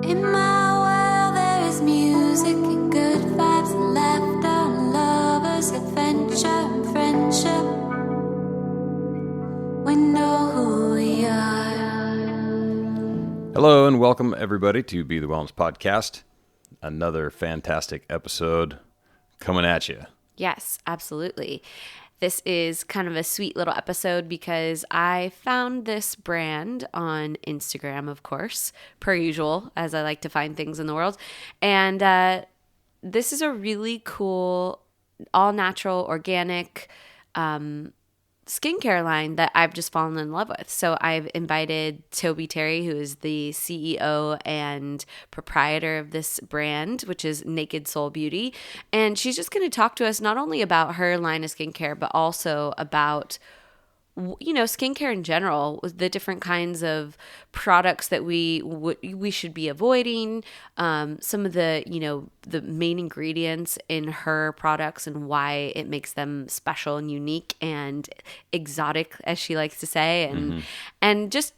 In my world there is music and good vibes and laughter and lovers, adventure and friendship. We know who we are. Hello and welcome everybody to Be the Wellness Podcast. Another fantastic episode coming at you. Yes, absolutely. This is kind of a sweet little episode because I found this brand on Instagram, of course, per usual, as I like to find things in the world. And this is a really cool, all-natural, organic skincare line that I've just fallen in love with. So I've invited Tobey Terry, who is the CEO and proprietor of this brand, which is Naked Soul Beauty. And she's just going to talk to us not only about her line of skincare, but also about, you know, skincare in general, the different kinds of products that we should be avoiding, some of the, you know, the main ingredients in her products and why it makes them special and unique and exotic, as she likes to say, and just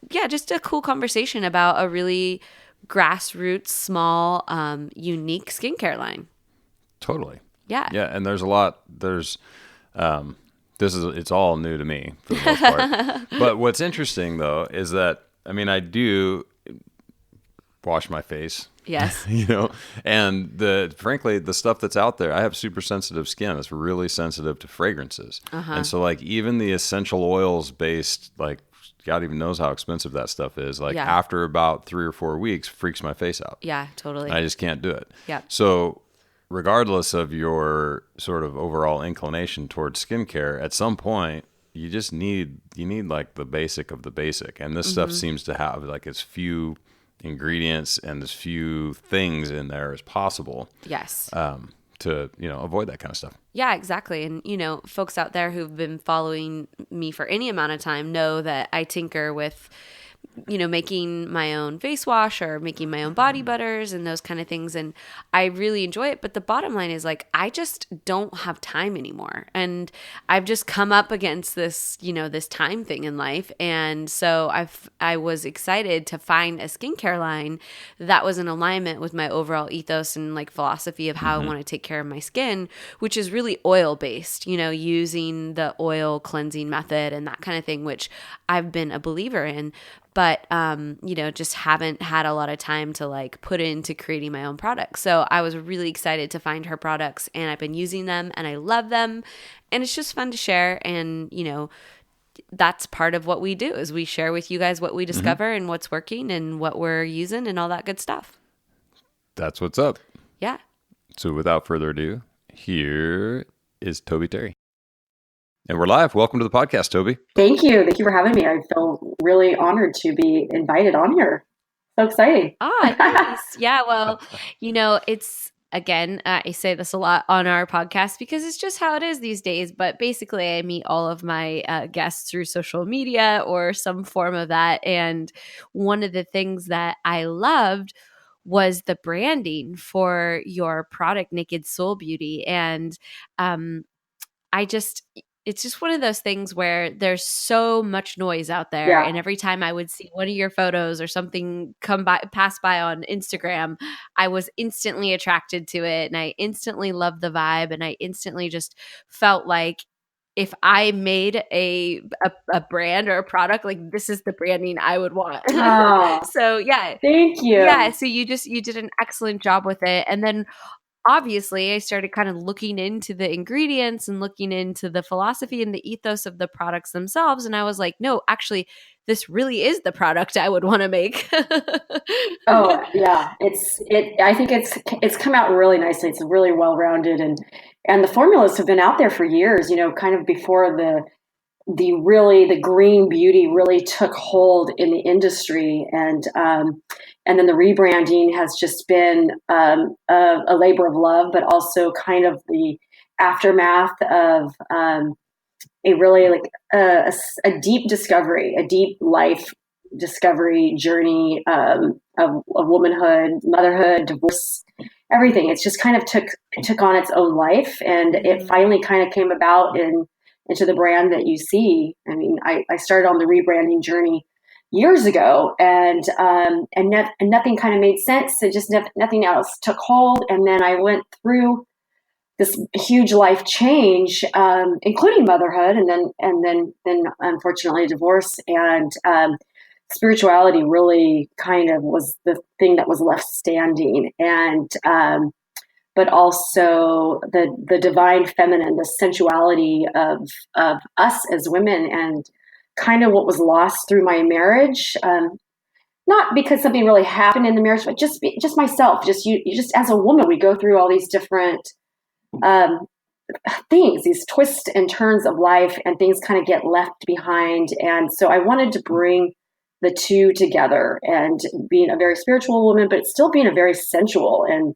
a cool conversation about a really grassroots, small, unique skincare line. Totally. Yeah. Yeah, and there's a lot. It's all new to me for the most part. But what's interesting though is that, I mean, I do wash my face. Yes. You know, and frankly, the stuff that's out there, I have super sensitive skin. It's really sensitive to fragrances. And so like even the essential oils based, like God even knows how expensive that stuff is. Like after about 3 or 4 weeks, freaks my face out. Yeah, totally. I just can't do it. Yeah. So regardless of your sort of overall inclination towards skincare, at some point you just need like the basic of the basic. And this stuff seems to have like as few ingredients and as few things in there as possible. Yes. To, you know, avoid that kind of stuff. Yeah, exactly. And, you know, folks out there who've been following me for any amount of time know that I tinker with, you know, making my own face wash or making my own body butters and those kind of things. And I really enjoy it. But the bottom line is like, I just don't have time anymore. And I've just come up against this, you know, this time thing in life. And so I was excited to find a skincare line that was in alignment with my overall ethos and like philosophy of how I want to take care of my skin, which is really oil based, you know, using the oil cleansing method and that kind of thing, which I've been a believer in. But, you know, just haven't had a lot of time to like put into creating my own products. So I was really excited to find her products and I've been using them and I love them. And it's just fun to share. And, you know, that's part of what we do is we share with you guys what we discover and what's working and what we're using and all that good stuff. That's what's up. Yeah. So without further ado, here is Tobey Terry. And we're live. Welcome to the podcast, Tobey. Thank you. Thank you for having me. I feel really honored to be invited on here. So exciting. Nice. Yeah. Well, you know, it's, again, I say this a lot on our podcast because it's just how it is these days. But basically, I meet all of my guests through social media or some form of that. And one of the things that I loved was the branding for your product, Naked Soul Beauty. And it's just one of those things where there's so much noise out there. Yeah. And every time I would see one of your photos or something pass by on Instagram, I was instantly attracted to it. And I instantly loved the vibe. And I instantly just felt like if I made a brand or a product, like this is the branding I would want. Oh, So yeah. thank you. Yeah. So you did an excellent job with it. And then obviously I started kind of looking into the ingredients and looking into the philosophy and the ethos of the products themselves. And I was like, no, actually, this really is the product I would want to make. Oh yeah. I think it's come out really nicely. It's really well-rounded and the formulas have been out there for years, you know, kind of before the green beauty really took hold in the industry, and then the rebranding has just been a labor of love, but also kind of the aftermath of a really like a deep discovery, a deep life discovery journey of womanhood, motherhood, divorce, everything. It's just kind of took on its own life, and it finally kind of came about into the brand that you see. I mean, I started on the rebranding journey years ago, and nothing kind of made sense. It just nothing else took hold. And then I went through this huge life change, including motherhood, and then unfortunately divorce, and spirituality really kind of was the thing that was left standing, and but also the divine feminine, the sensuality of us as women, and kind of what was lost through my marriage. Not because something really happened in the marriage, but just myself. Just you just as a woman, we go through all these different things, these twists and turns of life, and things kind of get left behind. And so I wanted to bring the two together, and being a very spiritual woman, but still being a very sensual, and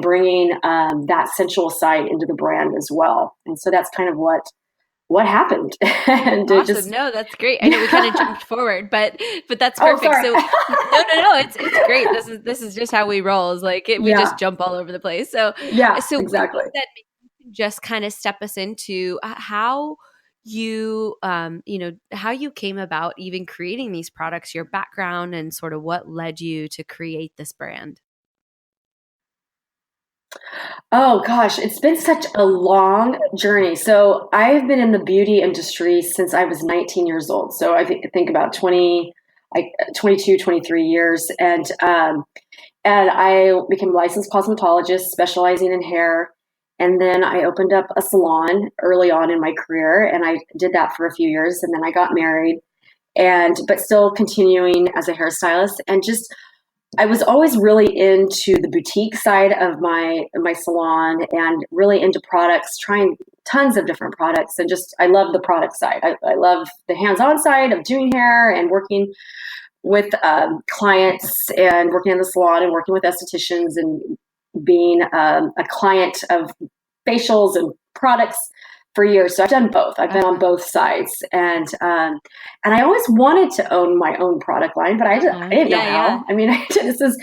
bringing that sensual side into the brand as well. And so that's kind of what happened. And awesome. No, that's great. I know we kind of jumped forward, but that's perfect. Oh, so no, it's great. This is just how we roll. Is like we just jump all over the place. So exactly. That just kind of step us into how you how you came about even creating these products, your background, and sort of what led you to create this brand. Oh gosh, it's been such a long journey. So I've been in the beauty industry since I was 19 years old. So I think about 22, 23 years. And I became a licensed cosmetologist specializing in hair. And then I opened up a salon early on in my career, and I did that for a few years. And then I got married, but still continuing as a hairstylist, and just I was always really into the boutique side of my salon, and really into products, trying tons of different products. And just, I love the product side. I love the hands-on side of doing hair and working with clients, and working in the salon, and working with estheticians, and being a client of facials and products for years. So I've done both. I've been on both sides, and I always wanted to own my own product line, but I didn't know how. I mean, this is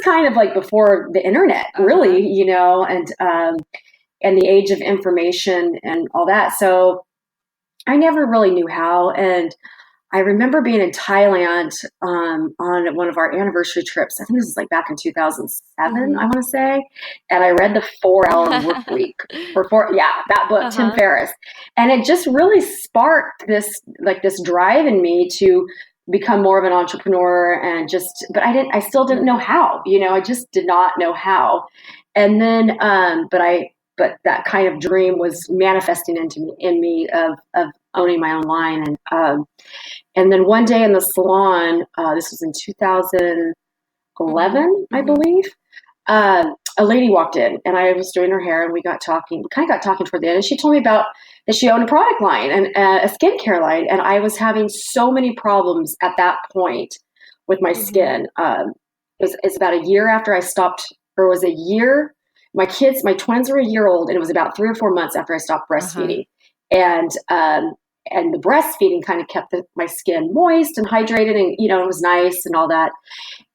kind of like before the internet, really, and the age of information and all that. So I never really knew how. And I remember being in Thailand on one of our anniversary trips. I think this was like back in 2007, I want to say. And I read the 4-Hour Work Week that book, Tim Ferriss. And it just really sparked this drive in me to become more of an entrepreneur, but I still didn't know how, I just did not know how. And then, but that kind of dream was manifesting in me of owning my own line. And then one day in the salon, this was in 2011, I believe, a lady walked in, and I was doing her hair, and we got talking. We kind of got talking toward the end, and she told me about that she owned a product line, and a skincare line, and I was having so many problems at that point with my skin. It's about a year after I stopped, or it was a year. My twins were a year old, and it was about 3 or 4 months after I stopped breastfeeding. And the breastfeeding kind of kept my skin moist and hydrated, and it was nice and all that.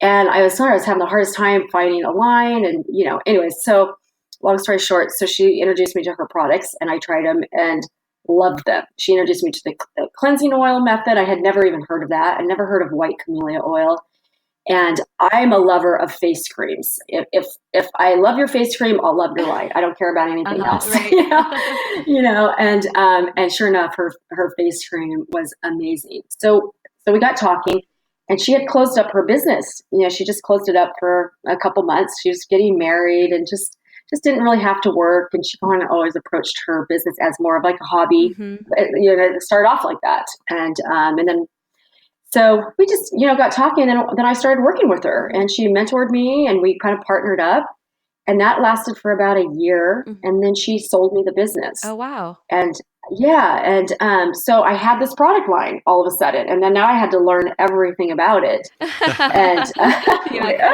And I was having the hardest time finding a line, and anyways. So long story short, so she introduced me to her products, and I tried them and loved them. She introduced me to the cleansing oil method. I had never even heard of that. I never heard of white camellia oil. And I'm a lover of face creams. If I love your face cream, I'll love your line. I don't care about anything else. Right. And sure enough, her face cream was amazing. So we got talking, and she had closed up her business. She just closed it up for a couple months. She was getting married, and just didn't really have to work. And she kind of always approached her business as more of like a hobby. To start off like that, and then. So we just, got talking, and then I started working with her, and she mentored me, and we kind of partnered up, and that lasted for about a year. And then she sold me the business. Oh, wow. And so I had this product line all of a sudden, and then now I had to learn everything about it. And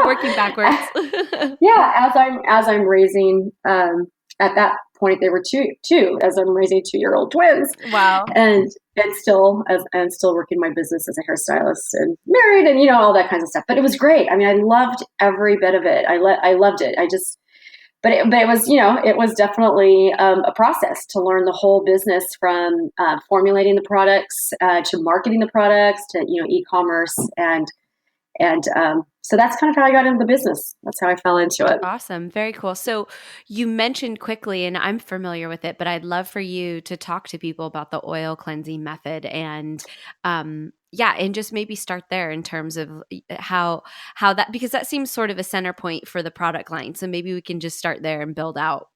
working backwards. As I'm raising, at that point they were two, as I'm raising 2-year-old twins. Wow. And still working my business as a hairstylist, and married, and all that kinds of stuff. But it was great. I mean, I loved every bit of it. I loved it. but it was, it was definitely a process to learn the whole business from formulating the products to marketing the products to, e-commerce. And so that's kind of how I got into the business. That's how I fell into it. Awesome. Very cool. So you mentioned quickly, and I'm familiar with it, but I'd love for you to talk to people about the oil cleansing method and and just maybe start there in terms of how that, because that seems sort of a center point for the product line. So maybe we can just start there and build out.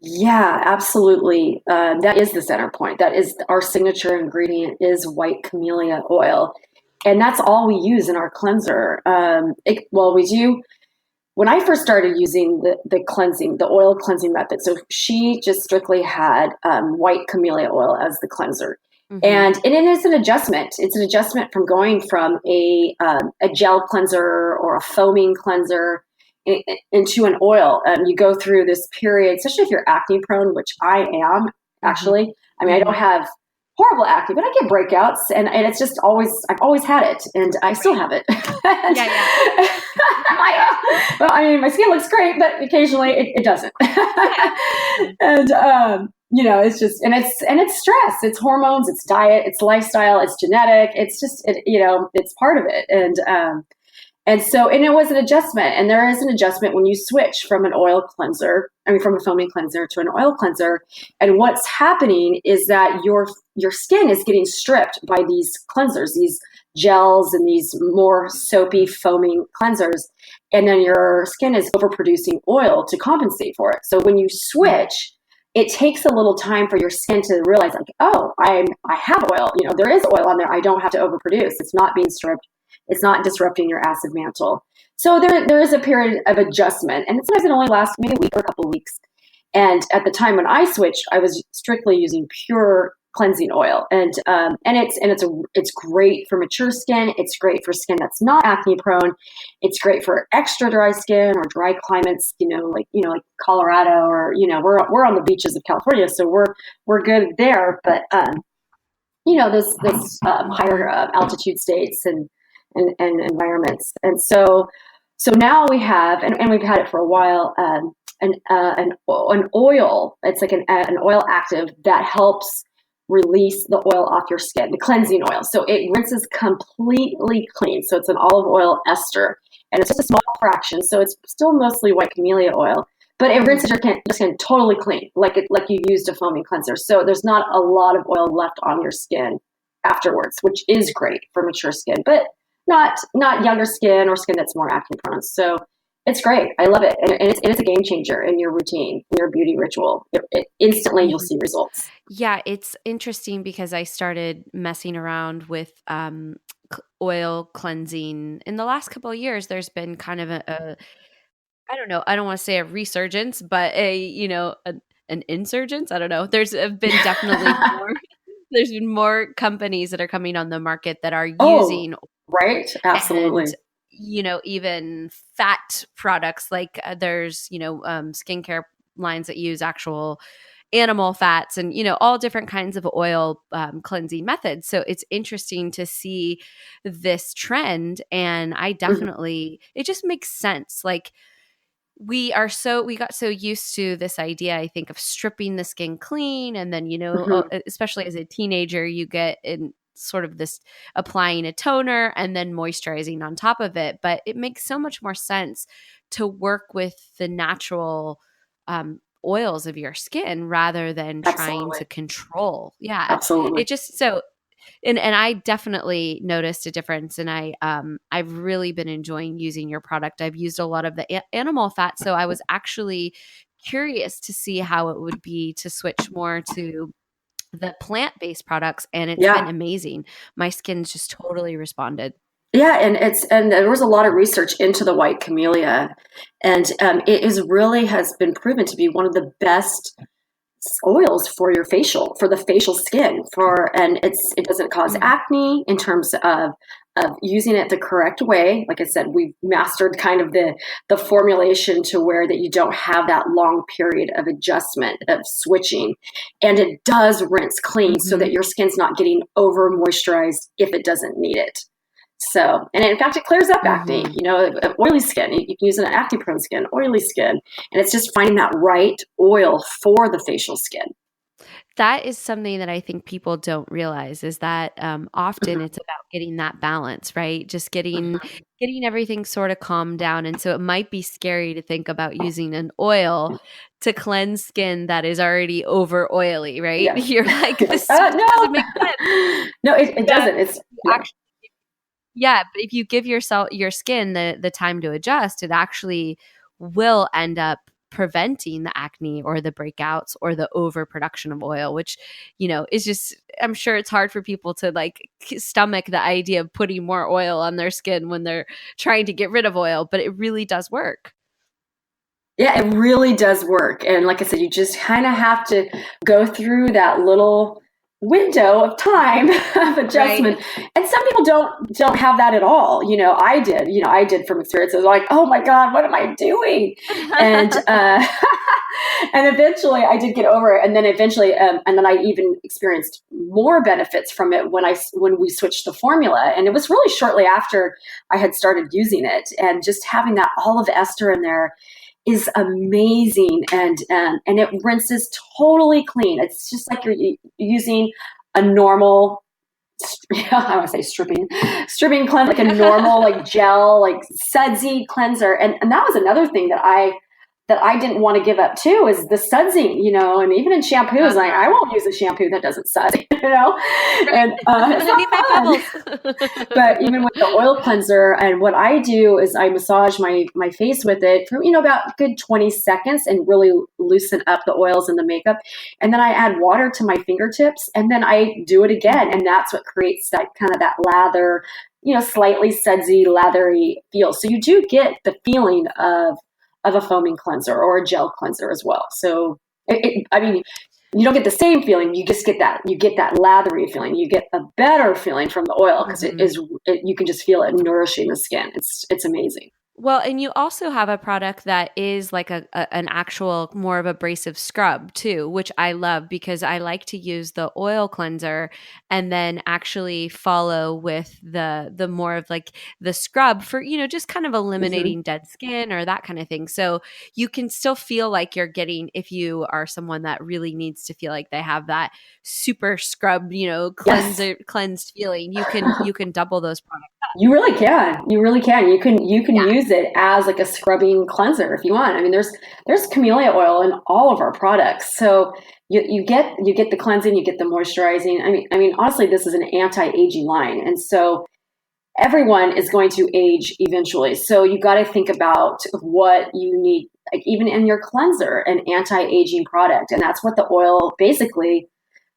Yeah, absolutely. That is the center point. That is our signature ingredient is white camellia oil. And that's all we use in our cleanser. We do. When I first started using the oil cleansing method, so she just strictly had white camellia oil as the cleanser. Mm-hmm. And it is an adjustment. It's an adjustment from going from a gel cleanser or a foaming cleanser into an oil. You go through this period, especially if you're acne prone, which I am actually. Mm-hmm. I mean, I don't have horrible acne, but I get breakouts, and it's just I've always had it, and I still have it. My skin looks great, but occasionally it doesn't. And it's just, and it's stress, it's hormones, it's diet, it's lifestyle, it's genetic, it's just, it's part of it. And so it was an adjustment, and there is an adjustment when you switch from from a foaming cleanser to an oil cleanser. And what's happening is that your skin is getting stripped by these cleansers, these gels and these more soapy foaming cleansers. And then your skin is overproducing oil to compensate for it. So when you switch, it takes a little time for your skin to realize, like, oh, I have oil. There is oil on there. I don't have to overproduce. It's not being stripped. It's not disrupting your acid mantle. So there is a period of adjustment, and sometimes it only lasts maybe a week or a couple of weeks. And at the time when I switched, I was strictly using pure cleansing oil, and it's great for mature skin. It's great for skin that's not acne prone. It's great for extra dry skin or dry climates, like Colorado, or we're on the beaches of California, so we're good there. But this higher altitude states and environments. And so now we have, and we've had it for a while, an oil. It's like an oil active that helps release the oil off your skin, the cleansing oil. So it rinses completely clean. So it's an olive oil ester, and it's just a small fraction. So it's still mostly white camellia oil, but it rinses your skin totally clean, like you used a foaming cleanser. So there's not a lot of oil left on your skin afterwards, which is great for mature skin, but not younger skin or skin that's more acne prone. So it's great. I love it. And it is a game changer in your routine, in your beauty ritual. Instantly you'll see results. Yeah, it's interesting because I started messing around with oil cleansing in the last couple of years. There's been kind of I don't know, I don't want to say a resurgence, but an insurgence. I don't know. There's been definitely more. There's been more companies that are coming on the market that are using right, absolutely. And, even fat products, like there's skincare lines that use actual animal fats and all different kinds of oil cleansing methods. So it's interesting to see this trend, and I definitely it just makes sense. Like we got so used to this idea, I think, of stripping the skin clean, and then especially as a teenager, you get in sort of this applying a toner and then moisturizing on top of it. But it makes so much more sense to work with the natural oils of your skin rather than trying to control. Yeah, absolutely. It just so. And I definitely noticed a difference, and I've really been enjoying using your product. I've used a lot of the animal fat, so I was actually curious to see how it would be to switch more to the plant-based products, and it's been amazing. My skin's just totally responded. Yeah, and there was a lot of research into the white camellia, and it has been proven to be one of the best oils for the facial skin, and it doesn't cause acne in terms of using it the correct way. Like I said, we've mastered kind of the formulation to where that you don't have that long period of adjustment of switching, and it does rinse clean so that your skin's not getting over moisturized if it doesn't need it. So, and in fact, it clears up acne, Mm-hmm. oily skin. You can use it on acne prone skin, oily skin. And it's just finding that right oil for the facial skin. That is something that I think people don't realize is that often Mhm. it's about getting that balance, right? Just getting Mhm. getting everything sort of calmed down. And so it might be scary to think about using an oil to cleanse skin that is already over oily, right? Yes. You're like, You're like, this just doesn't make sense. no. No, it Yeah, doesn't. It's, you yeah. actually, yeah, but if you give your skin the time to adjust, it actually will end up preventing the acne or the breakouts or the overproduction of oil, which, is just, I'm sure it's hard for people to like stomach the idea of putting more oil on their skin when they're trying to get rid of oil, but it really does work. Yeah, it really does work. And like I said, you just kind of have to go through that little window of time of Right. adjustment. And some people don't have that at all. I did from experience. I was like, oh my God, what am I doing? And and eventually I did get over it. And then eventually, and then I even experienced more benefits from it when we switched the formula. And it was really shortly after I had started using it, and just having that olive ester in there is amazing, and it rinses totally clean. It's just like you're using a normal, I want to say stripping cleanser, like a normal like gel, like sudsy cleanser. And that was another thing that I didn't want to give up too, is the sudsing, and even in shampoos, I won't use a shampoo that doesn't sud, Right. and it's I need my not fun. bubbles. But even with the oil cleanser, and what I do is I massage my face with it for about a good 20 seconds and really loosen up the oils and the makeup. And then I add water to my fingertips, and then I do it again. And that's what creates that kind of that lather, slightly sudsy, lathery feel. So you do get the feeling of a foaming cleanser or a gel cleanser as well. So I mean, you don't get the same feeling. You just get that lathery feeling. You get a better feeling from the oil because Mhm. you can just feel it nourishing the skin. It's amazing. Well, and you also have a product that is like an actual more of abrasive scrub too, which I love because I like to use the oil cleanser and then actually follow with the more of like the scrub for, just kind of Mm-hmm. eliminating dead skin or that kind of thing. So you can still feel like you're getting, if you are someone that really needs to feel like they have that super scrub, Yes. cleansed feeling, you can double those products. You really can. You really can. You can Yeah. use it as like a scrubbing cleanser if you want. I mean, there's camellia oil in all of our products, so you get the cleansing, you get the moisturizing. I mean, honestly, this is an anti-aging line, and so everyone is going to age eventually. So you got to think about what you need, like even in your cleanser, an anti-aging product, and that's what the oil basically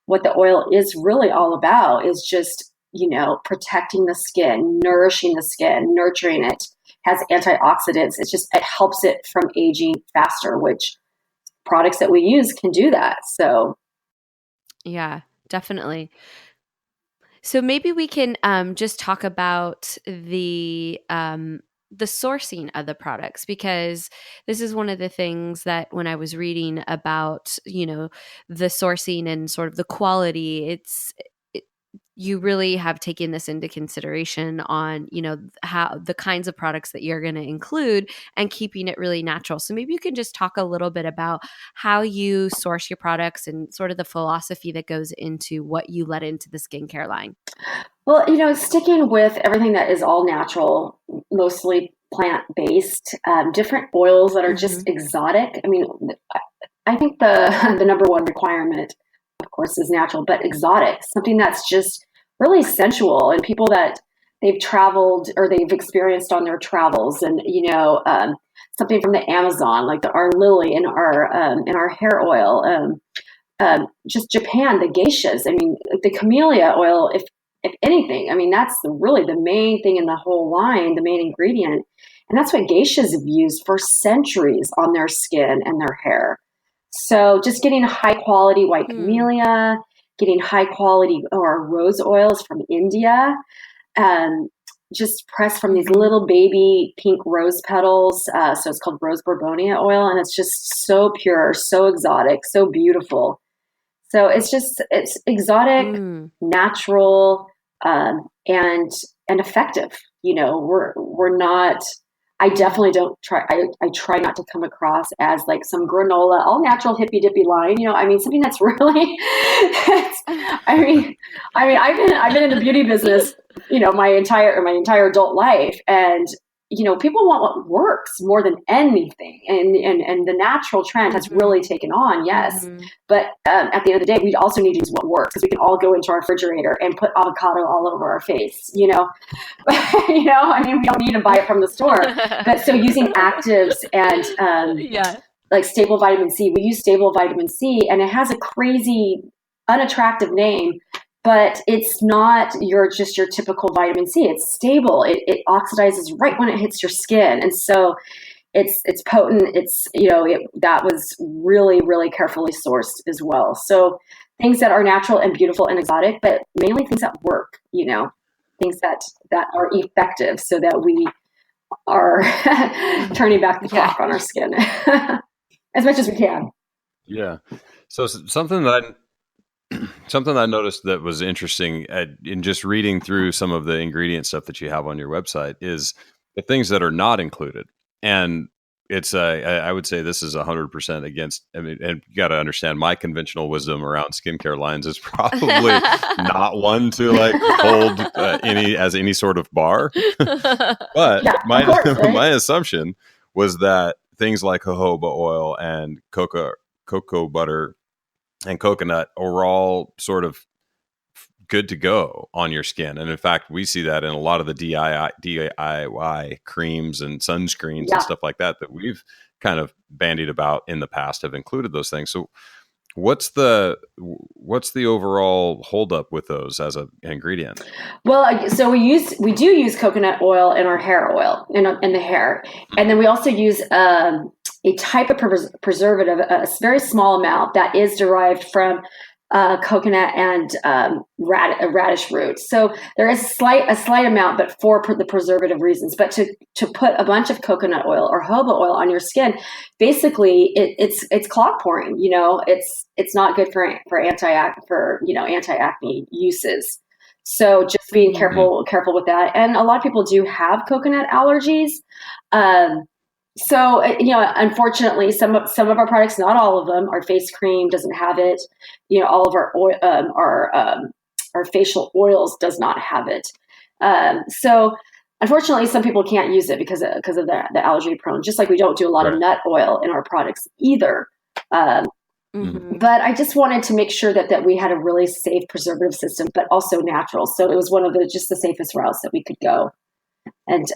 what the oil is really all about is just, protecting the skin, nourishing the skin, nurturing it, has antioxidants. It helps it from aging faster, which products that we use can do that. So, Yeah, definitely. So maybe we can just talk about the sourcing of the products, because this is one of the things that when I was reading about, the sourcing and sort of the quality, you really have taken this into consideration on, how the kinds of products that you're going to include and keeping it really natural. So maybe you can just talk a little bit about how you source your products and sort of the philosophy that goes into what you let into the skincare line. well, sticking with everything that is all natural, mostly plant based, different oils that are just Hmm. exotic. I mean, I think the the number one requirement, of course, is natural, but exotic, something that's just really sensual, and people that they've traveled or they've experienced on their travels, and something from the Amazon, like our lily and our hair oil, just Japan, the geishas. I mean, the camellia oil, if anything, I mean that's really the main thing in the whole line, the main ingredient, and that's what geishas have used for centuries on their skin and their hair. So just getting high quality white Hmm. camellia, getting high quality or rose oils from India, um, just pressed from these Hmm. little baby pink rose petals. So it's called rose borbonia oil, and it's just so pure, so exotic, so beautiful. So it's exotic, Mm. natural, and effective. We're not. I definitely don't try. I try not to come across as like some granola, all natural hippy dippy line. Something that's really. I've been in the beauty business, my entire adult life, and people want what works more than anything, and the natural trend has really taken on, yes. But at the end of the day, we also need to use what works, because we can all go into our refrigerator and put avocado all over our face, we don't need to buy it from the store. But so using actives and like stable vitamin C, we use stable vitamin C, and it has a crazy, unattractive name. But it's not your typical vitamin C. It's stable. It oxidizes right when it hits your skin, and so it's potent. It's that was really, really carefully sourced as well. So things that are natural and beautiful and exotic, but mainly things that work. Things that are effective, so that we are turning back the clock on our skin as much as we can. Yeah. So something that I noticed that was interesting in just reading through some of the ingredient stuff that you have on your website is the things that are not included. And it's I would say this is 100% against. I mean, and you got to understand, my conventional wisdom around skincare lines is probably not one to like hold any sort of bar. But my assumption was that things like jojoba oil and cocoa butter and coconut are all sort of good to go on your skin. And in fact, we see that in a lot of the DIY creams and sunscreens and stuff like that we've kind of bandied about in the past have included those things. So what's the overall holdup with those as an ingredient? Well, so we do use coconut oil in our hair oil, in the hair. And then we also use a type of preservative, a very small amount that is derived from coconut and radish root. So there is a slight amount, but for the preservative reasons. But to put a bunch of coconut oil or jojoba oil on your skin, basically it's clog pouring. It's not good for anti-acne uses. So just being careful with that. And a lot of people do have coconut allergies. So, unfortunately, some of our products, not all of them, our face cream doesn't have it. All of our oil, our facial oils does not have it. So, unfortunately, some people can't use it because of the allergy prone. Just like we don't do a lot of nut oil in our products either. But I just wanted to make sure that we had a really safe preservative system, but also natural. So it was one of the safest routes that we could go. And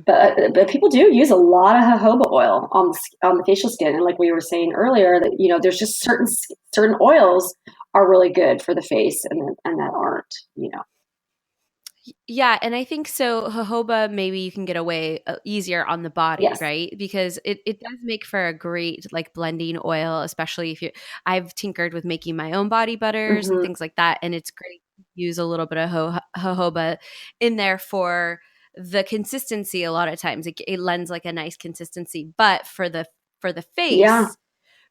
but people do use a lot of jojoba oil on the facial skin, and like we were saying earlier, that there's just certain oils are really good for the face, and that aren't. Yeah, and I think so. Jojoba, maybe you can get away easier on the body, right? Because it does make for a great like blending oil, especially if I've tinkered with making my own body butters and things like that, and it's great to use a little bit of jojoba in there for the consistency. A lot of times it lends like a nice consistency, but for the face,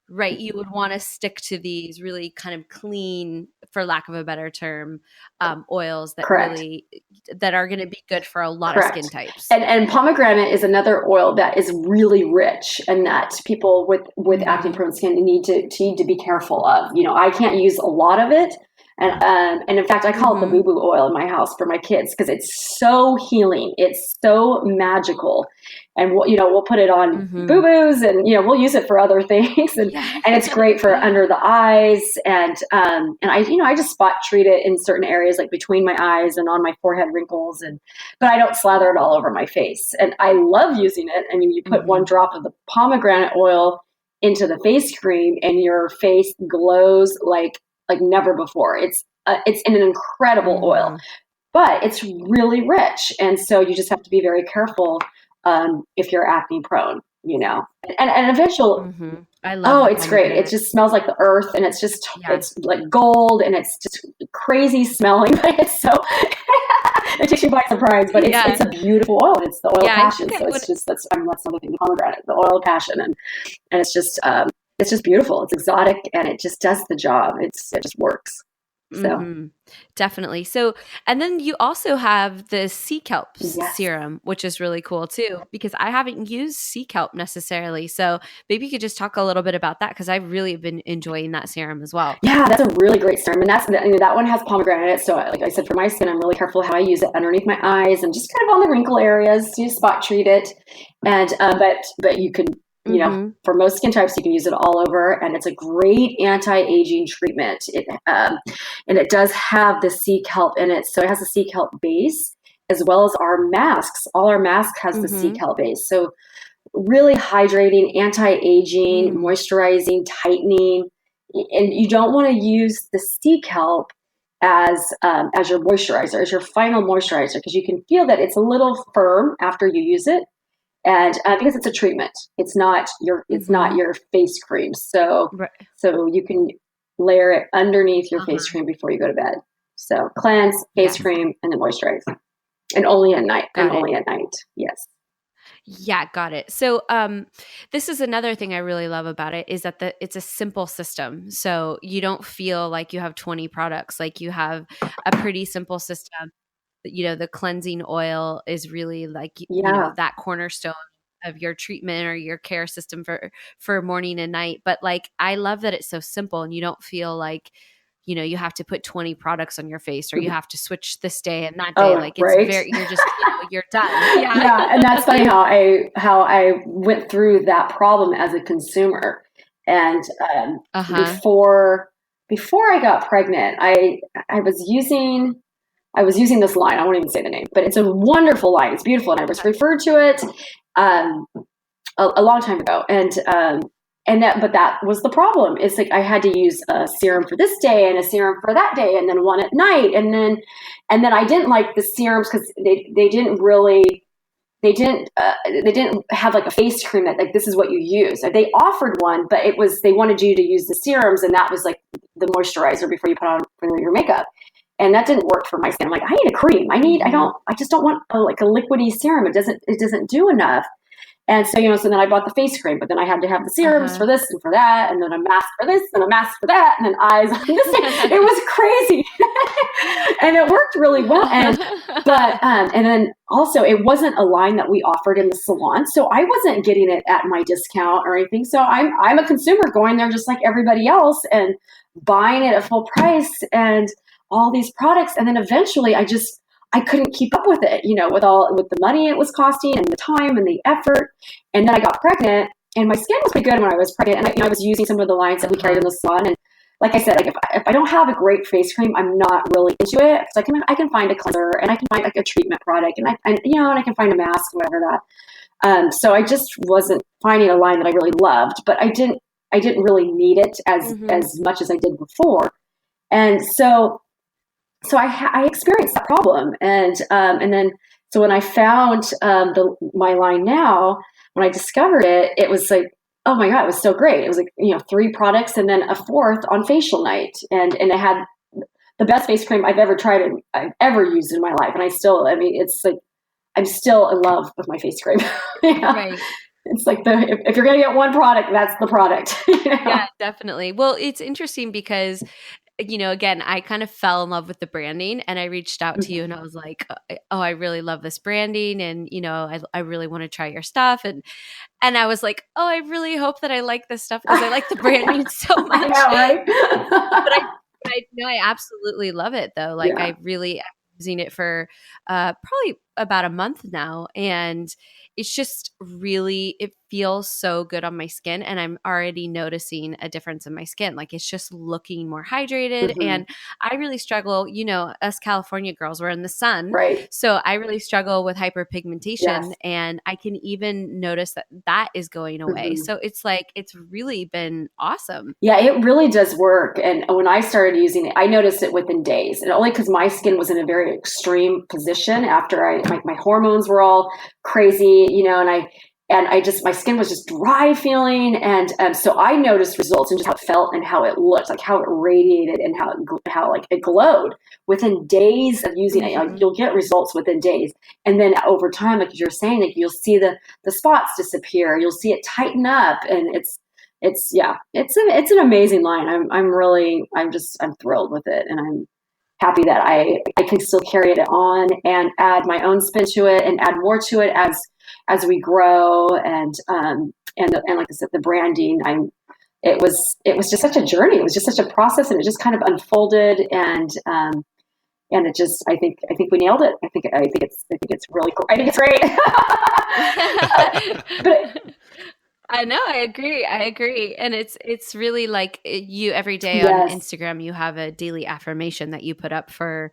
right, you would want to stick to these really kind of clean, for lack of a better term, oils that that are going to be good for a lot of skin types. And pomegranate is another oil that is really rich, and that people with acne prone skin need to be careful of. I can't use a lot of it. And in fact, I call it the boo-boo oil in my house for my kids, because it's so healing. It's so magical. And we'll put it on boo-boos, and we'll use it for other things, and it's great for under the eyes, and I just spot treat it in certain areas, like between my eyes and on my forehead wrinkles, but I don't slather it all over my face. And I love using it. I mean, you put one drop of the pomegranate oil into the face cream, and your face glows like never before. It's an incredible oil, but it's really rich, and so you just have to be very careful if you're acne prone, and eventually, I love. Oh, it's great! It just smells like the earth, and it's just it's like gold, and it's just crazy smelling. But it's so it takes you by surprise. But it's a beautiful oil. It's the oil of passion. So that's another thing. The pomegranate, the oil of passion, and it's just beautiful. It's exotic, and it just does the job. It just works. So Definitely. So, and then you also have the sea kelp yes. serum, which is really cool too, because I haven't used sea kelp necessarily. So maybe you could just talk a little bit about that, because I've really been enjoying that serum as well. Yeah, that's a really great serum, and that one has pomegranate in it. So, like I said, for my skin, I'm really careful how I use it underneath my eyes and just kind of on the wrinkle areas. You spot treat it, and but you can, for most skin types, you can use it all over, and it's a great anti-aging treatment. And it does have the sea kelp in it, so it has a sea kelp base as well as our masks. All our mask has the sea kelp base, so really hydrating, anti-aging, moisturizing, tightening. And you don't want to use the sea kelp as your moisturizer, as your final moisturizer, because you can feel that it's a little firm after you use it, and because it's a treatment, it's not your face cream. So so you can layer it underneath your face cream before you go to bed. So cleanse, face cream, and then moisturize, and only at night. Yes. Yeah, got it. So this is another thing I really love about it, is that it's a simple system. So you don't feel like you have 20 products. Like, you have a pretty simple system. The cleansing oil is really like, that cornerstone of your treatment or your care system for morning and night. But like, I love that it's so simple, and you don't feel like, you have to put 20 products on your face, or you have to switch this day and that day. Like, it's very, you're just, you're done. Yeah. Yeah. And that's funny how I went through that problem as a consumer. And before I got pregnant, I was using this line. I won't even say the name, but it's a wonderful line. It's beautiful. And I was referred to it a long time ago. But that was the problem. It's like I had to use a serum for this day and a serum for that day, and then one at night. And then I didn't like the serums because they didn't have like a face cream that like, this is what you use. They offered one, but they wanted you to use the serums, and that was like the moisturizer before you put on your makeup. And that didn't work for my skin. I'm like, I need a cream. I just don't want a liquidy serum. It doesn't do enough. And so, so then I bought the face cream, but then I had to have the serums for this and for that, and then a mask for this and a mask for that, and then eyes on this. It was crazy. And it worked really well. And then also, it wasn't a line that we offered in the salon, so I wasn't getting it at my discount or anything. So I'm a consumer going there just like everybody else and buying it at full price and all these products. And then eventually I couldn't keep up with it, with the money it was costing and the time and the effort. And then I got pregnant, and my skin was pretty good when I was pregnant. And I was using some of the lines that we carried in the salon. And like I said, like if I don't have a great face cream, I'm not really into it, because I can find a cleanser, and I can find like a treatment product, and I can find a mask, whatever that. So I just wasn't finding a line that I really loved, but I didn't really need it as much as I did before. And so I experienced that problem, and then so when I found my line now, when I discovered it, it was like, oh my God, it was so great. It was like 3 products and then a 4th on facial night, and it had the best face cream I've ever tried and I've ever used in my life, and it's like I'm still in love with my face cream. Right. It's like if you're gonna get one product, that's the product. Yeah, definitely. Well, it's interesting because, again, I kind of fell in love with the branding, and I reached out to you, and I was like, oh, I really love this branding, and, I really want to try your stuff. And I was like, oh, I really hope that I like this stuff, because I like the branding so much. Yeah, right? But I absolutely love it, though. Like, I really am using it for probably about a month now, and it's just really, it feels so good on my skin, and I'm already noticing a difference in my skin. Like, it's just looking more hydrated. And I really struggle, us California girls, we're in the sun. Right. So I really struggle with hyperpigmentation, and I can even notice that is going away. So it's like, it's really been awesome. Yeah, it really does work. And when I started using it, I noticed it within days, and only because my skin was in a very extreme position after my hormones were all crazy, and my skin was just dry feeling. And so I noticed results in just how it felt and how it looked, like how it radiated and how it glowed within days of using it. Like, you'll get results within days. And then over time, like you're saying, like you'll see the spots disappear. You'll see it tighten up, and it's an amazing line. I'm thrilled with it, and I'm happy that I can still carry it on and add my own spin to it and add more to it as we grow, and like I said, the branding. It was just such a journey. It was just such a process, and it just kind of unfolded, and it just I think we nailed it. I think it's really cool. I think it's great. But I know, I agree. And it's really like you every day yes. on Instagram, you have a daily affirmation that you put up for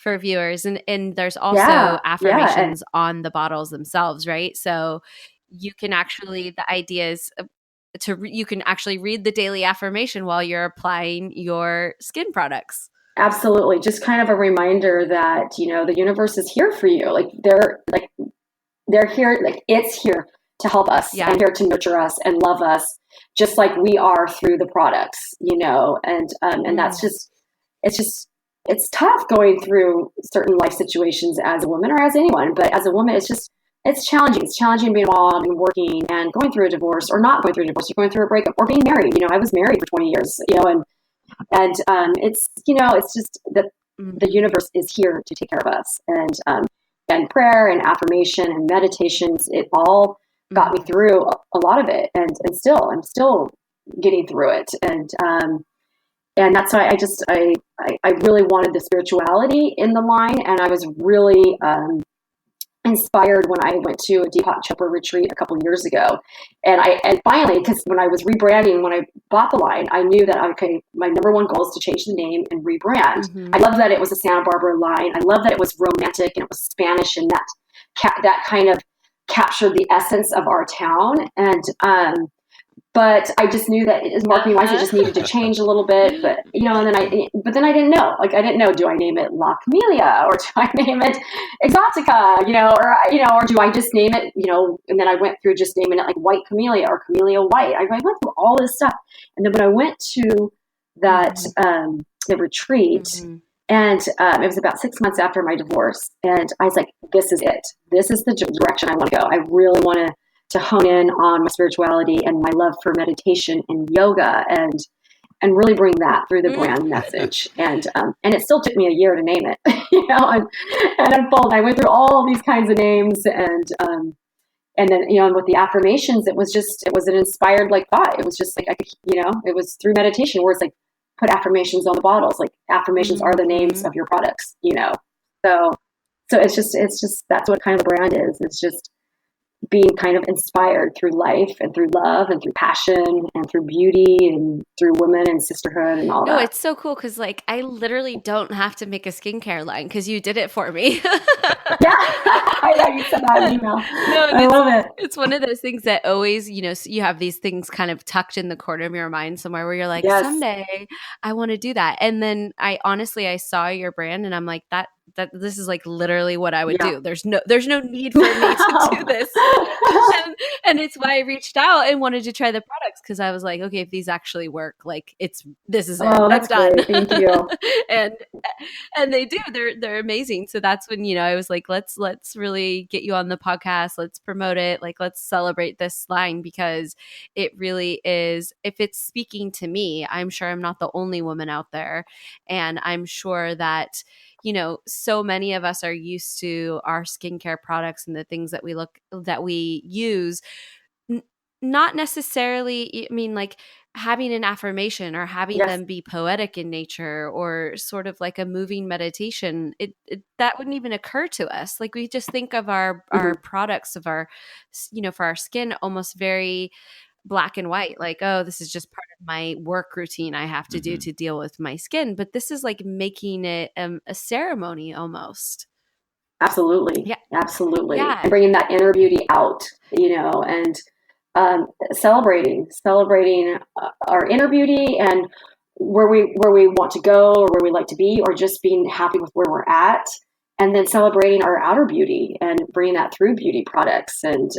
viewers. And there's also affirmations on the bottles themselves, right? So you can actually, the idea is you can actually read the daily affirmation while you're applying your skin products. Absolutely. Just kind of a reminder that, the universe is here for you. They're here, it's here to help us and here to nurture us and love us, just like we are through the products, and that's just, it's tough going through certain life situations as a woman or as anyone, but as a woman, it's challenging. It's challenging being a mom and working and going through a divorce or not going through a divorce, you're going through a breakup or being married. I was married for 20 years, and it's just that the universe is here to take care of us, and prayer and affirmation and meditations, it all got me through a lot of it, and I'm still getting through it, and that's why I really wanted the spirituality in the line, and I was really inspired when I went to a Deepak Chopra retreat a couple of years ago, and finally, because when I was rebranding, when I bought the line, I knew that my number one goal is to change the name and rebrand. Mm-hmm. I love that it was a Santa Barbara line. I love that it was romantic and it was Spanish, and that kind of captured the essence of our town. And but I just knew that marketing wise, it just needed to change a little bit. But and then I didn't know. I didn't know. Do I name it La Camellia, or do I name it Exotica? Or do I just name it? And then I went through just naming it like White Camellia or Camellia White. I went through all this stuff, and then when I went to that the retreat, mm-hmm. and it was about 6 months after my divorce, and I was like, "This is it. This is the direction I want to go. I really want to hone in on my spirituality and my love for meditation and yoga, and really bring that through the brand message." And it still took me a year to name it, and unfold. I went through all these kinds of names, and then with the affirmations, it was an inspired thought. It was just like it was through meditation where it's like, put affirmations on the bottles. Like, affirmations are the names of your products. So it's just that's what kind of the brand is. It's just being kind of inspired through life and through love and through passion and through beauty and through women and sisterhood and all that. No, it's so cool because I literally don't have to make a skincare line because you did it for me. Yeah, I know you said that in email. No, I love it. It's one of those things that always, you have these things kind of tucked in the corner of your mind somewhere where you're like, someday I want to do that. And then I saw your brand and I'm like, that this is like literally what I would do. There's no need for me to do this. And it's why I reached out and wanted to try the products, because I was like, okay, if these actually work, this is it. That's done. Great. Thank you. and they do. They're amazing. So that's when, I was like, let's really get you on the podcast. Let's promote it. Let's celebrate this line, because it really is, if it's speaking to me, I'm sure I'm not the only woman out there. And I'm sure that so many of us are used to our skincare products and the things that we use, not necessarily, having an affirmation or having them be poetic in nature or sort of like a moving meditation. That wouldn't even occur to us. We just think of our products of our, for our skin, almost very black and white, this is just part of my work routine I have to do to deal with my skin. But this is making it a ceremony almost. Absolutely. Yeah. Absolutely. Yeah. And bringing that inner beauty out, and celebrating our inner beauty and where we want to go or where we like to be, or just being happy with where we're at, and then celebrating our outer beauty and bringing that through beauty products and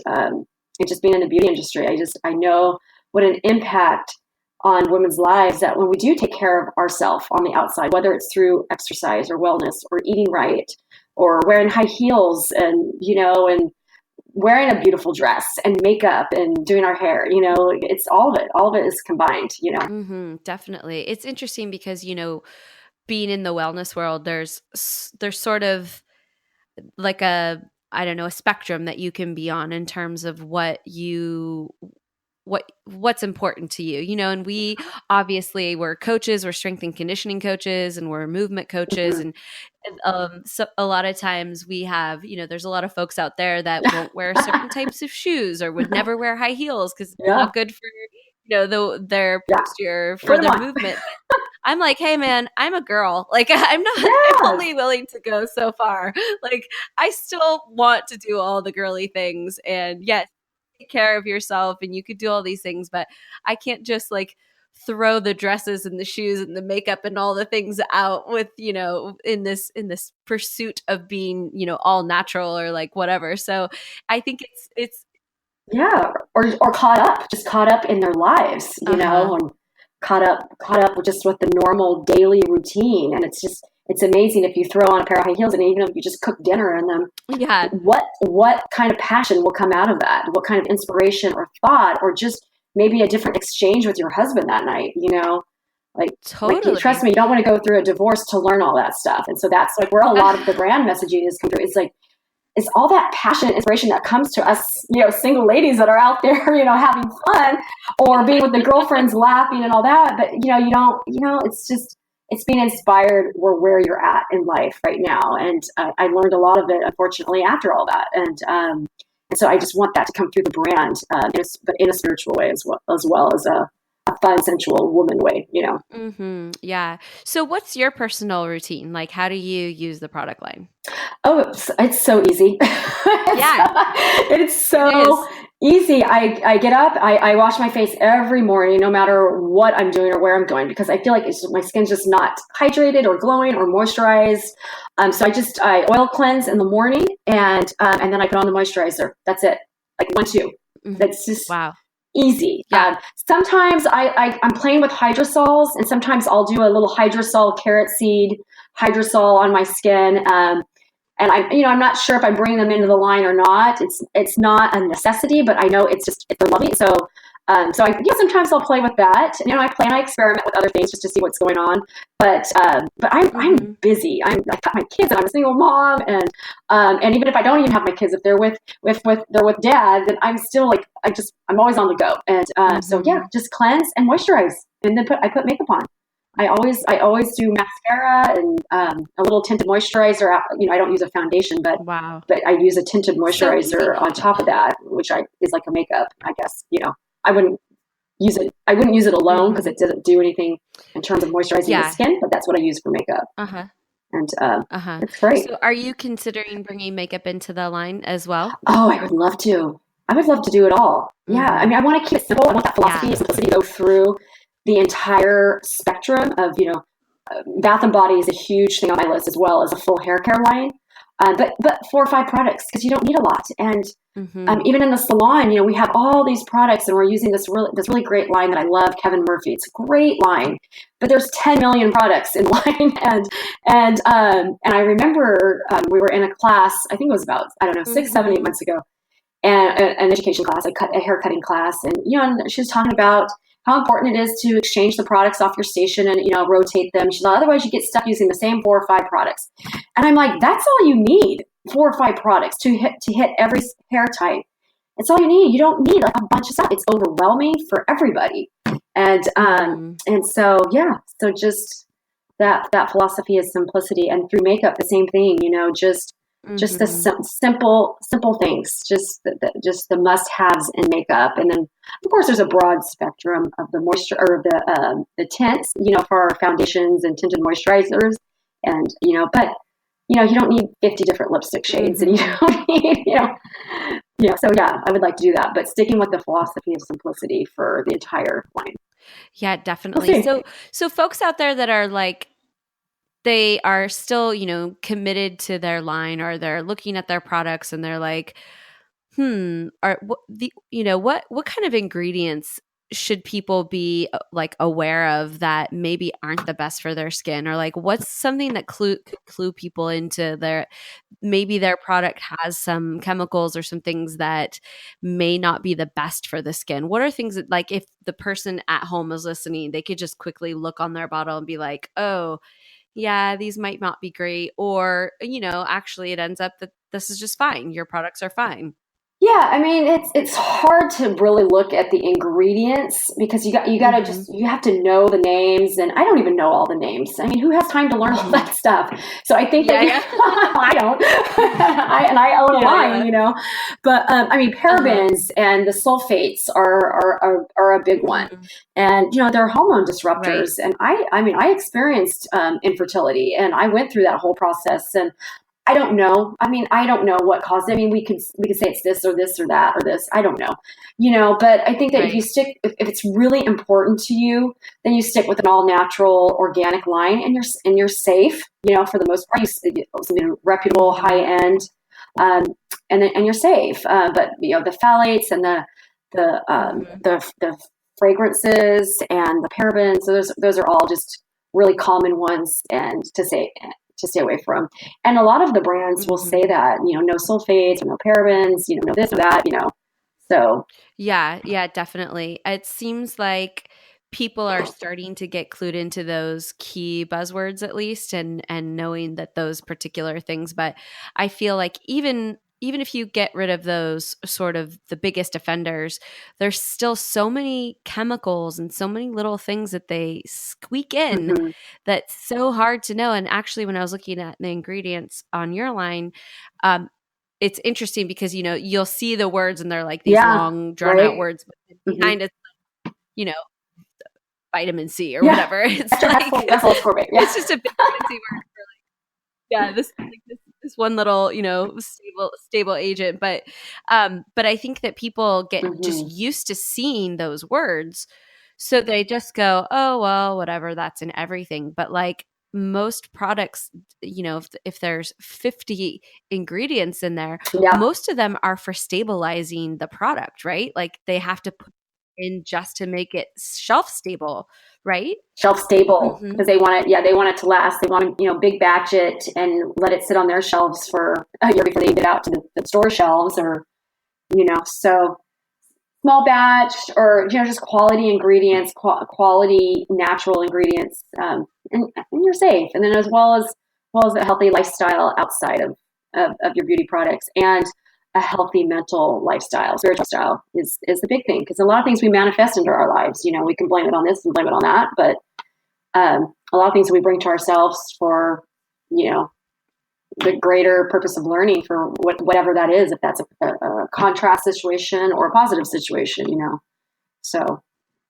just being in the beauty industry. I know what an impact on women's lives that when we do take care of ourselves on the outside, whether it's through exercise or wellness or eating right or wearing high heels and wearing a beautiful dress and makeup and doing our hair, it's all of it is combined, Definitely. It's interesting because, being in the wellness world, there's sort of like I don't know, a spectrum that you can be on in terms of what's important to you, and we obviously we're coaches, we're strength and conditioning coaches, and we're movement coaches. And so a lot of times we have, there's a lot of folks out there that won't wear certain types of shoes or would never wear high heels because it's not good for, their posture for their movement. I'm like, hey man, I'm a girl. Like I'm only willing to go so far. Like I still want to do all the girly things, and yes, take care of yourself and you could do all these things, but I can't just like throw the dresses and the shoes and the makeup and all the things out with, in this pursuit of being, all natural or like whatever. So I think it's or caught up in their lives, and caught up with just with the normal daily routine. And it's amazing if you throw on a pair of high heels and even if you just cook dinner in them, what kind of passion will come out of that? What kind of inspiration or thought, or just maybe a different exchange with your husband that night, like, totally. like, trust me, you don't want to go through a divorce to learn all that stuff. And so that's like where a lot of the brand messaging is come through. It's like, it's all that passion and inspiration that comes to us, single ladies that are out there, having fun or being with the girlfriends laughing and all that. But, you don't, it's being inspired where you're at in life right now. And I learned a lot of it, unfortunately, after all that. And so I just want that to come through the brand, but in a spiritual way as well as a fun, sensual woman way, Yeah. So what's your personal routine? Like, how do you use the product line? Oh, it's so easy. It's so easy. I get up, I wash my face every morning, no matter what I'm doing or where I'm going, because I feel like my skin's just not hydrated or glowing or moisturized. So I oil cleanse in the morning and then I put on the moisturizer. That's it. Like 1-2. That's just easy. Sometimes I'm playing with hydrosols, and sometimes I'll do a little hydrosol carrot seed hydrosol on my skin. And I'm not sure if I'm bringing them into the line or not. It's not a necessity, but I know it's they're lovely. So sometimes I'll play with that. I experiment with other things just to see what's going on. But I'm busy. I've got my kids, and I'm a single mom, and even if I don't even have my kids, if they're with dad, then I'm still like I'm always on the go. And so just cleanse and moisturize, and then I put makeup on. I always do mascara and a little tinted moisturizer. I don't use a foundation, but I use a tinted moisturizer on top of that, which is like a makeup, I guess. I wouldn't use it. I wouldn't use it alone because it doesn't do anything in terms of moisturizing the skin. But that's what I use for makeup. And it's great. So, are you considering bringing makeup into the line as well? Oh, I would love to. I would love to do it all. Yeah, I mean, I want to keep it simple. I want that philosophy of simplicity to go through the entire spectrum of, Bath and Body is a huge thing on my list, as well as a full hair care line. But 4 or 5 products, because you don't need a lot. And even in the salon, we have all these products, and we're using this really great line that I love, Kevin Murphy. It's a great line, but there's 10 million products in line. And I remember we were in a class, I think it was about 6, 7, 8 months ago, and an education class, a hair cutting class, and she was talking about how important it is to exchange the products off your station and rotate them. She's like, otherwise you get stuck using the same 4 or 5 products. And I'm like, that's all you need, 4 or 5 products to hit every hair type. It's all you need. You don't need a bunch of stuff. It's overwhelming for everybody. And so just that philosophy is simplicity. And through makeup, the same thing. Just the simple things, just the must-haves in makeup. And then, of course, there's a broad spectrum of the moisture or the tints, for our foundations and tinted moisturizers. And, but, you don't need 50 different lipstick shades, and you don't need, So, I would like to do that, but sticking with the philosophy of simplicity for the entire line. Yeah, definitely. So folks out there that are like, they are still, committed to their line, or they're looking at their products and they're like, what kind of ingredients should people be like aware of that maybe aren't the best for their skin, or like what's something that could clue people into maybe their product has some chemicals or some things that may not be the best for the skin? What are things that, like, if the person at home is listening, they could just quickly look on their bottle and be like, oh yeah, these might not be great, or actually it ends up that this is just fine, your products are fine. Yeah, I mean, it's hard to really look at the ingredients because you gotta just, you have to know the names, and I don't even know all the names. I mean, who has time to learn all that stuff? So I think that I don't, I own a line, but I mean, parabens and the sulfates are a big one, and they're hormone disruptors. Right. And I mean, I experienced infertility, and I went through that whole process, and I don't know. I mean, I don't know what caused it. I mean, we could say it's this or this or that or this. I don't know, but I think that if you stick, if it's really important to you, then you stick with an all natural organic line, and you're safe, for the most part. You reputable, high end, and you're safe. But the phthalates and the fragrances and the parabens, so those are all just really common ones, and to stay away from. And a lot of the brands will say that, no sulfates or no parabens, no this or that, so. Yeah, definitely. It seems like people are starting to get clued into those key buzzwords, at least, and knowing that those particular things. But I feel like even if you get rid of those sort of the biggest offenders, there's still so many chemicals and so many little things that they squeak in that's so hard to know. And actually, when I was looking at the ingredients on your line, it's interesting because, you'll see the words and they're like these long drawn out words, but behind it, vitamin C or whatever. It's like, it's just a big fancy word for like, this one little, stable agent. But I think that people get just used to seeing those words. So they just go, oh, well, whatever, that's in everything. But like most products, if there's 50 ingredients in there, most of them are for stabilizing the product, right? Like they have to put in just to make it shelf stable, right? Shelf stable, because they want it to last. They want to, big batch it and let it sit on their shelves for a year before they get out to the store shelves, or, so small batch, or, just quality ingredients, quality natural ingredients, and you're safe. And then as well as a healthy lifestyle outside of your beauty products, and a healthy mental lifestyle, spiritual style is the big thing, because a lot of things we manifest into our lives, we can blame it on this and blame it on that, but a lot of things that we bring to ourselves for, the greater purpose of learning, for whatever that is, if that's a contrast situation or a positive situation, so,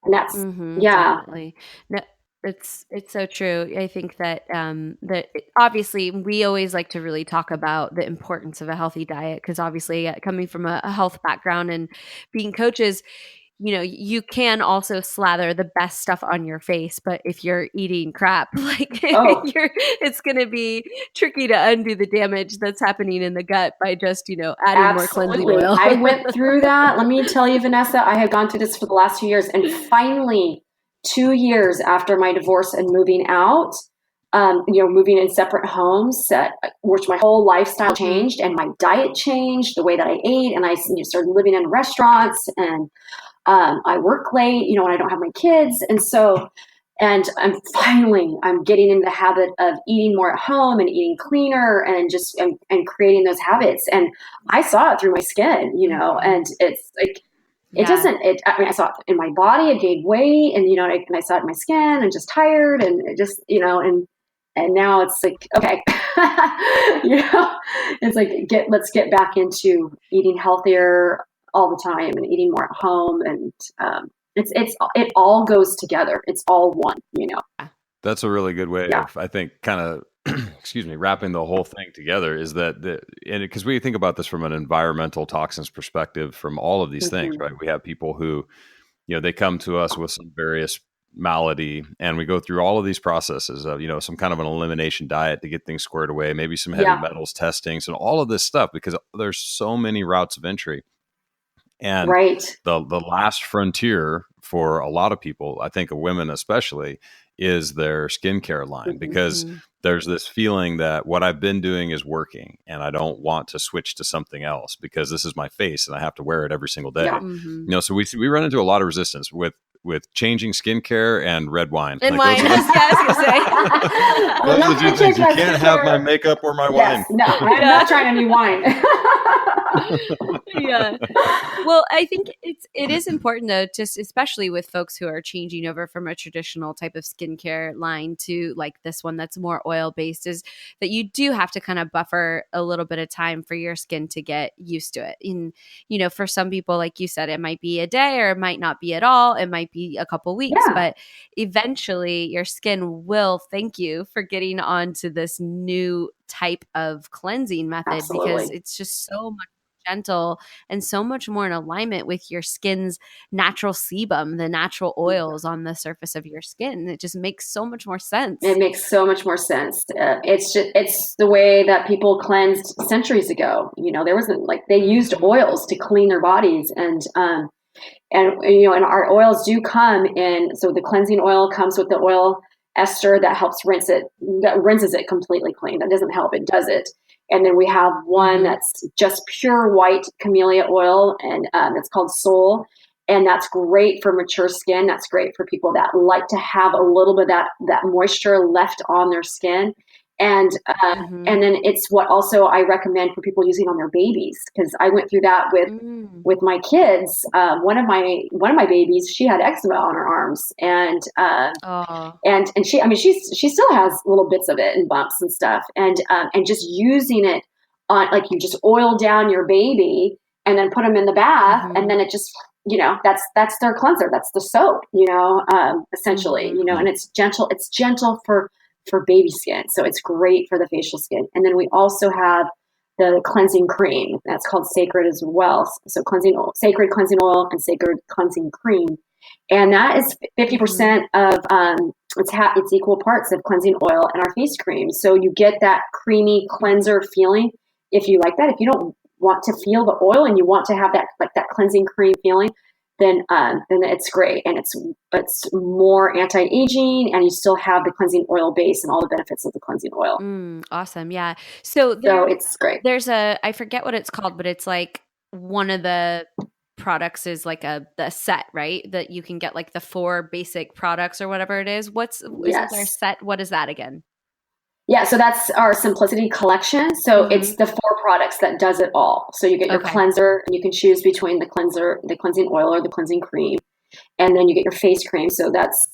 and that's definitely. No, it's so true. I think that obviously we always like to really talk about the importance of a healthy diet, because obviously coming from a health background and being coaches, you can also slather the best stuff on your face, but if you're eating crap, like it's going to be tricky to undo the damage that's happening in the gut by just, adding more cleansing oil. I went through that. Let me tell you, Vanessa, I had gone through this for the last 2 years, and finally 2 years after my divorce and moving out, moving in separate homes, which my whole lifestyle changed, and my diet changed, the way that I ate, and I started living in restaurants, and I work late, when I don't have my kids. And so, and I'm getting in the habit of eating more at home and eating cleaner, and just, and creating those habits. And I saw it through my skin, and it's like, I mean, I saw it in my body, it gained weight, and, and I saw it in my skin, and just tired, and it just, and now it's like, okay, it's like, let's get back into eating healthier all the time and eating more at home, and it all goes together. It's all one, That's a really good way of, I think, kind of wrapping the whole thing together, is that because we think about this from an environmental toxins perspective, from all of these things, right? We have people who, they come to us with some various malady, and we go through all of these processes of, some kind of an elimination diet to get things squared away, maybe some heavy metals testing, and all of this stuff, because there's so many routes of entry. And the last frontier for a lot of people, I think of women especially, is their skincare line, because there's this feeling that what I've been doing is working and I don't want to switch to something else because this is my face and I have to wear it every single day. Yeah. You know, so we run into a lot of resistance with changing skincare and red wine. And like, wine. Yeah, I was gonna say. Those are the two things. You my can't have my skincare. makeup or my Yes, wine. no, I'm not trying any wine. Yeah. Well, I think it is important though, just especially with folks who are changing over from a traditional type of skincare line to like this one that's more oil based, is that you do have to kind of buffer a little bit of time for your skin to get used to it. And, you know, for some people, like you said, it might be a day or it might not be at all. It might be a couple weeks, Yeah. but eventually your skin will thank you for getting onto this new type of cleansing method. Absolutely. Because it's just so much gentle and so much more in alignment with your skin's natural sebum, the natural oils on the surface of your skin. It just makes so much more sense. It makes so much more sense. It's the way that people cleansed centuries ago. You know, there wasn't like they used oils to clean their bodies, and you know, and our oils do come in. So the cleansing oil comes with the oil ester that helps that rinses it completely clean. That doesn't help, it does it. And then we have one that's just pure white camellia oil, and it's called Soul. And that's great for mature skin. That's great for people that like to have a little bit of that moisture left on their skin. And and then it's what also I recommend for people using on their babies, because I went through that with my kids. One of my babies, she had eczema on her arms, and she, I mean, she still has little bits of it and bumps and stuff, and just using it on, like, you just oil down your baby and then put them in the bath, and then it just, you know, that's their cleanser, that's the soap, you know, essentially, you know, and it's gentle for baby skin. So it's great for the facial skin. And then we also have the cleansing cream that's called Sacred as well. So Sacred cleansing oil and Sacred cleansing cream. And that is 50% of, it's equal parts of cleansing oil and our face cream. So you get that creamy cleanser feeling. If you like that, if you don't want to feel the oil and you want to have that, like that cleansing cream feeling, then it's great, and it's more anti-aging, and you still have the cleansing oil base and all the benefits of the cleansing oil. Awesome, yeah. So it's great. There's I forget what it's called, but it's like one of the products is like the set, right? That you can get like the 4 basic products or whatever it is. Isn't there a set? What is that again? Yeah, so that's our Simplicity collection. So it's the 4 products that does it all. So you get your cleanser, and you can choose between the cleanser, the cleansing oil, or the cleansing cream. And then you get your face cream. So that's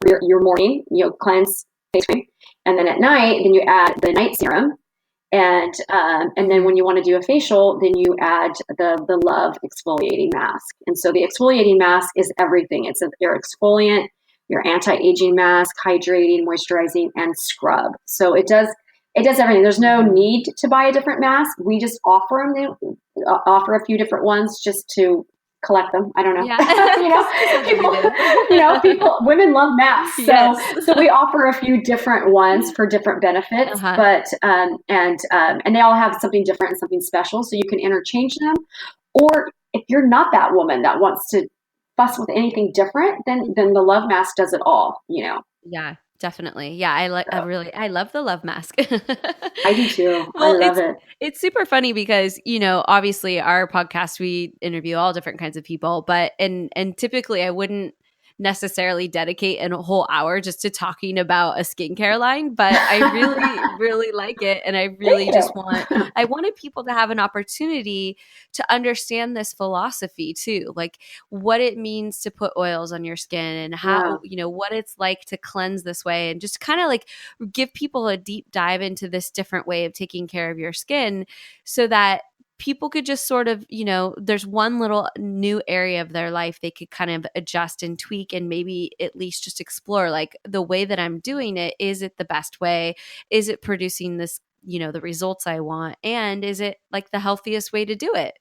your morning, cleanse face cream. And then at night, then you add the night serum. And then when you want to do a facial, then you add the Love exfoliating mask. And so the exfoliating mask is everything. It's your exfoliant, your anti-aging mask, hydrating, moisturizing, and scrub. So it does everything. There's no need to buy a different mask. We just offer a few different ones just to collect them. I don't know. Yeah. Women love masks. So, yes. So we offer a few different ones for different benefits, but, and they all have something different and something special. So you can interchange them. Or if you're not that woman that wants to fuss with anything different, then the Love mask does it all, you know? Yeah, definitely. Yeah. I love the Love mask. I do too. Well, I love it. It's super funny because, you know, obviously our podcast, we interview all different kinds of people, but, and typically I wouldn't necessarily dedicate a whole hour just to talking about a skincare line, but I really, really like it. And I really I wanted people to have an opportunity to understand this philosophy too, like what it means to put oils on your skin and how, you know, what it's like to cleanse this way, and just kind of like give people a deep dive into this different way of taking care of your skin so that people could just sort of, you know, there's one little new area of their life they could kind of adjust and tweak and maybe at least just explore, like, the way that I'm doing it, is it the best way? Is it producing this, you know, the results I want? And is it like the healthiest way to do it?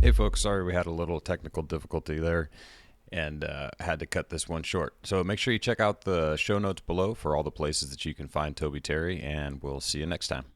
Hey folks, sorry we had a little technical difficulty there and had to cut this one short. So make sure you check out the show notes below for all the places that you can find Tobey Terry, and we'll see you next time.